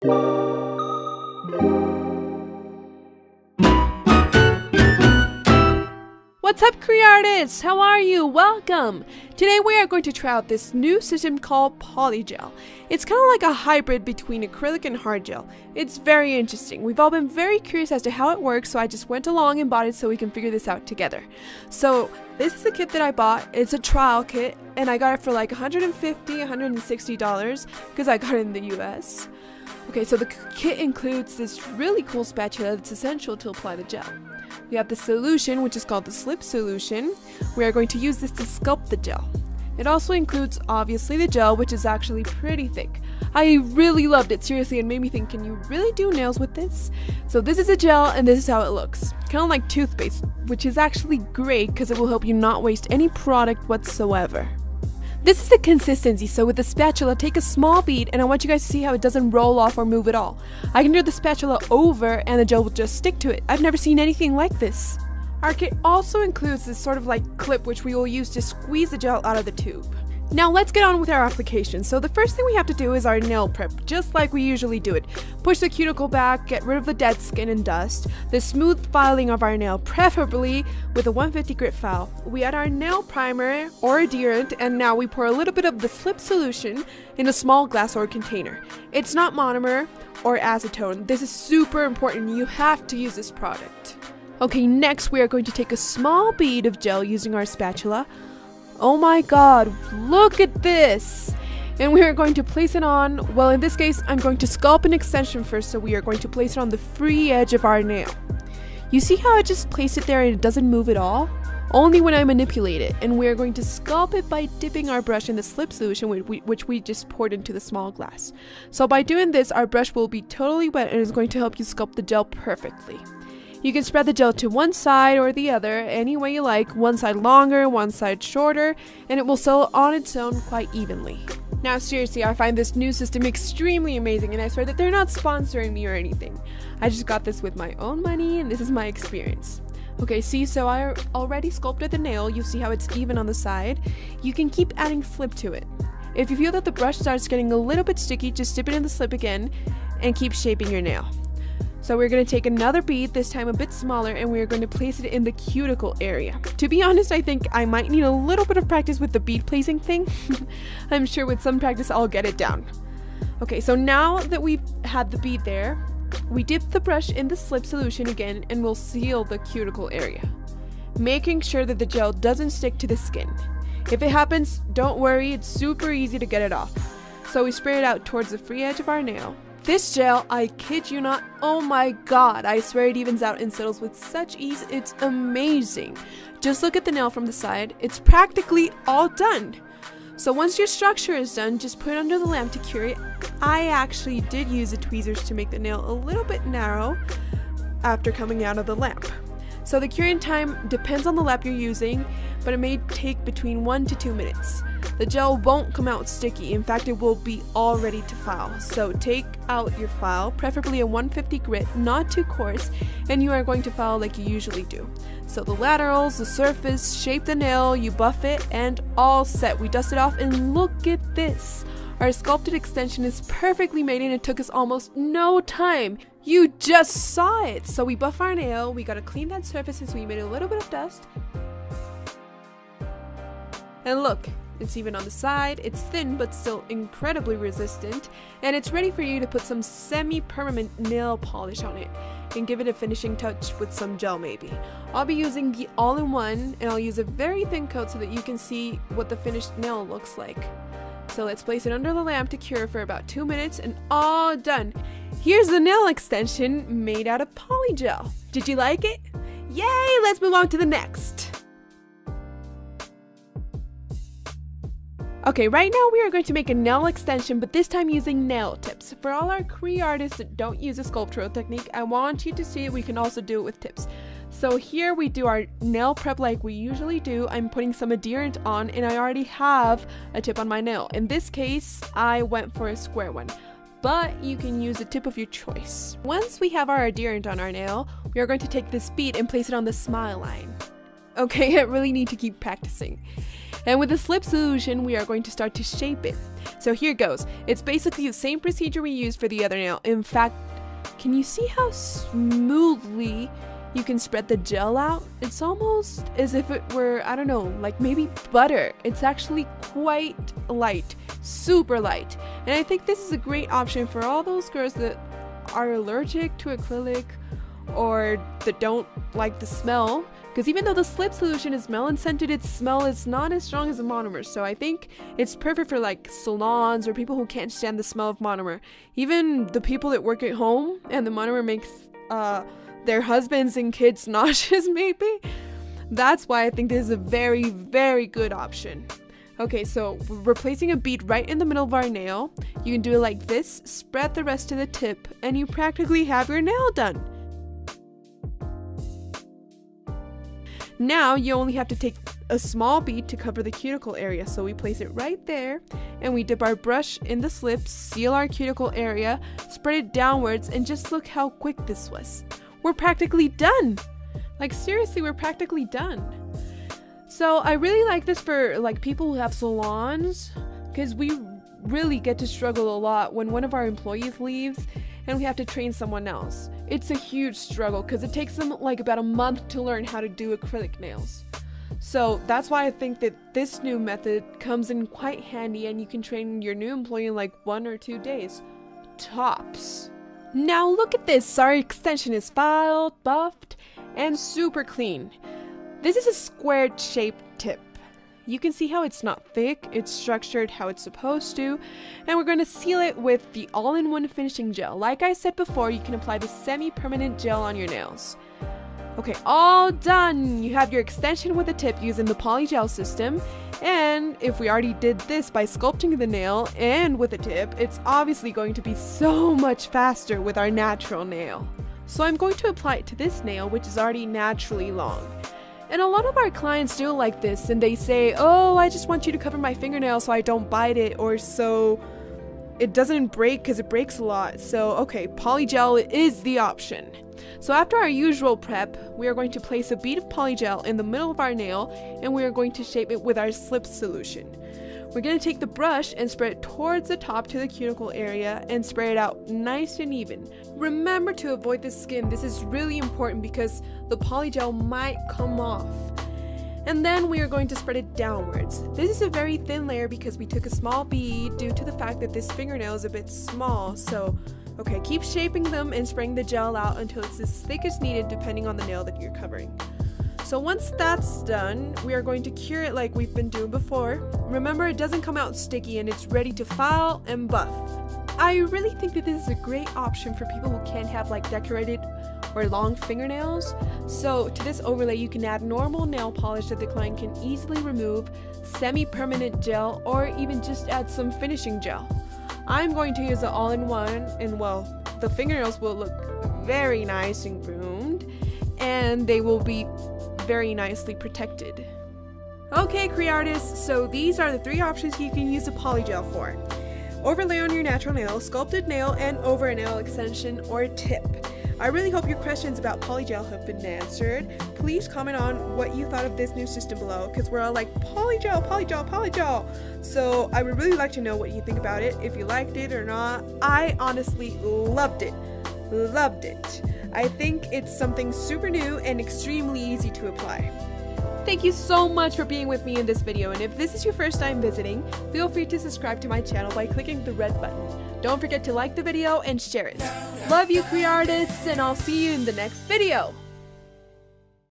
What's up, Cree artists? How are you? Welcome! Today we are going to try out this new system called POLYGEL. It's kind of like a hybrid between acrylic and hard gel. It's very interesting. We've all been very curious as to how it works, so I just went along and bought it so we can figure this out together. So this is the kit that I bought. It's a trial kit, and I got it for like $150, $160 because I got it in the US. Okay, so the kit includes this really cool spatula that's essential to apply the gel. We have the solution, which is called the slip solution. We are going to use this to sculpt the gel. It also includes, obviously, the gel, which is actually pretty thick. I really loved it, seriously, and made me think, can you really do nails with this? So this is a gel, and this is how it looks. Kind of like toothpaste, which is actually great because it will help you not waste any product whatsoever. This is the consistency, so with the spatula, take a small bead, and I want you guys to see how it doesn't roll off or move at all. I can turn the spatula over, and the gel will just stick to it. I've never seen anything like this. Our kit also includes this sort of like clip, which we will use to squeeze the gel out of the tube. Now let's get on with our application. So the first thing we have to do is our nail prep, just like we usually do it. Push the cuticle back, get rid of the dead skin and dust, the smooth filing of our nail, preferably with a 150 grit file. We add our nail primer or adherent, and now we pour a little bit of the slip solution in a small glass or container. It's not monomer or acetone. This is super important. You have to use this product. Okay, next we are going to take a small bead of gel using our spatula. Oh my god, look at this! And we are going to place it on, well, in this case, I'm going to sculpt an extension first, so we are going to place it on the free edge of our nail. You see how I just placed it there and it doesn't move at all? Only when I manipulate it, and we are going to sculpt it by dipping our brush in the slip solution which we just poured into the small glass. So by doing this, our brush will be totally wet and is going to help you sculpt the gel perfectly. You can spread the gel to one side or the other, any way you like, one side longer, one side shorter, and it will settle on its own quite evenly. Now seriously, I find this new system extremely amazing, and I swear that they're not sponsoring me or anything. I just got this with my own money, and this is my experience. Okay, see, so I already sculpted the nail. You see how it's even on the side? You can keep adding slip to it. If you feel that the brush starts getting a little bit sticky, just dip it in the slip again and keep shaping your nail. So we're going to take another bead, this time a bit smaller, and we're going to place it in the cuticle area. To be honest, I think I might need a little bit of practice with the bead placing thing. I'm sure with some practice I'll get it down. Okay, so now that we've had the bead there, we dip the brush in the slip solution again and we'll seal the cuticle area, making sure that the gel doesn't stick to the skin. If it happens, don't worry, it's super easy to get it off. So we spray it out towards the free edge of our nail. This gel, I kid you not, oh my god, I swear it evens out and settles with such ease, it's amazing. Just look at the nail from the side, it's practically all done. So once your structure is done, just put it under the lamp to cure it. I actually did use the tweezers to make the nail a little bit narrow after coming out of the lamp. So the curing time depends on the lamp you're using, but it may take between 1 to 2 minutes. The gel won't come out sticky, in fact it will be all ready to file. So take out your file, preferably a 150 grit, not too coarse, and you are going to file like you usually do. So the laterals, the surface, shape the nail, you buff it, and all set. We dust it off and look at this. Our sculpted extension is perfectly made and it took us almost no time. You just saw it! So we buff our nail, we gotta clean that surface since we made a little bit of dust. And look, it's even on the side, it's thin but still incredibly resistant, and it's ready for you to put some semi-permanent nail polish on it and give it a finishing touch with some gel maybe. I'll be using the all-in-one, and I'll use a very thin coat so that you can see what the finished nail looks like. So let's place it under the lamp to cure for about 2 minutes and all done. Here's the nail extension made out of polygel. Did you like it? Yay! Let's move on to the next. Okay, right now we are going to make a nail extension, but this time using nail tips. For all our Cree artists that don't use a sculptural technique, I want you to see we can also do it with tips. So here we do our nail prep like we usually do. I'm putting some adherent on, and I already have a tip on my nail. In this case, I went for a square one, but you can use a tip of your choice. Once we have our adherent on our nail, we are going to take this bead and place it on the smile line. Okay, I really need to keep practicing. And with the slip solution, we are going to start to shape it. So here it goes. It's basically the same procedure we used for the other nail. In fact, can you see how smoothly you can spread the gel out? It's almost as if it were, I don't know, like maybe butter. It's actually quite light, super light. And I think this is a great option for all those girls that are allergic to acrylic or that don't like the smell. Because even though the slip solution is melon scented, its smell is not as strong as the monomer. So I think it's perfect for like salons or people who can't stand the smell of monomer. Even the people that work at home and the monomer makes their husbands and kids nauseous maybe. That's why I think this is a very, very good option. Okay, so we're placing a bead right in the middle of our nail. You can do it like this, spread the rest to the tip, and you practically have your nail done. Now you only have to take a small bead to cover the cuticle area. So we place it right there and we dip our brush in the slip, seal our cuticle area, spread it downwards, and just look how quick this was. We're practically done. Like seriously, we're practically done. So I really like this for like people who have salons, because we really get to struggle a lot when one of our employees leaves and we have to train someone else. It's a huge struggle because it takes them like about a month to learn how to do acrylic nails. So that's why I think that this new method comes in quite handy, and you can train your new employee in like 1 or 2 days. Tops. Now look at this. Our extension is filed, buffed, and super clean. This is a squared shaped tip. You can see how it's not thick, it's structured how it's supposed to, and we're going to seal it with the all-in-one finishing gel. Like I said before, you can apply the semi-permanent gel on your nails. Okay, all done! You have your extension with a tip using the POLYGEL system, and if we already did this by sculpting the nail and with a tip, it's obviously going to be so much faster with our natural nail. So I'm going to apply it to this nail, which is already naturally long. And a lot of our clients do it like this, and they say, oh, I just want you to cover my fingernail so I don't bite it, or so it doesn't break because it breaks a lot. So okay, polygel is the option. So after our usual prep, we are going to place a bead of polygel in the middle of our nail, and we are going to shape it with our slip solution. We're going to take the brush and spread it towards the top to the cuticle area and spread it out nice and even. Remember to avoid the skin. This is really important because the polygel might come off. And then we are going to spread it downwards. This is a very thin layer because we took a small bead due to the fact that this fingernail is a bit small. So, okay, keep shaping them and spreading the gel out until it's as thick as needed depending on the nail that you're covering. So once that's done, we are going to cure it like we've been doing before. Remember, it doesn't come out sticky and it's ready to file and buff. I really think that this is a great option for people who can't have like decorated or long fingernails. So to this overlay, you can add normal nail polish that the client can easily remove, semi-permanent gel, or even just add some finishing gel. I'm going to use the all-in-one, and well, the fingernails will look very nice and groomed, and they will be very nicely protected. Okay, Creartists, so these are the 3 options you can use the polygel for. Overlay on your natural nail, sculpted nail, and over a nail extension or tip. I really hope your questions about polygel have been answered. Please comment on what you thought of this new system below, because we're all like, polygel, polygel, polygel. So I would really like to know what you think about it, if you liked it or not. I honestly loved it. Loved it. I think it's something super new and extremely easy to apply. Thank you so much for being with me in this video, and if this is your first time visiting, feel free to subscribe to my channel by clicking the red button. Don't forget to like the video and share it. Love you, Creartists, and I'll see you in the next video.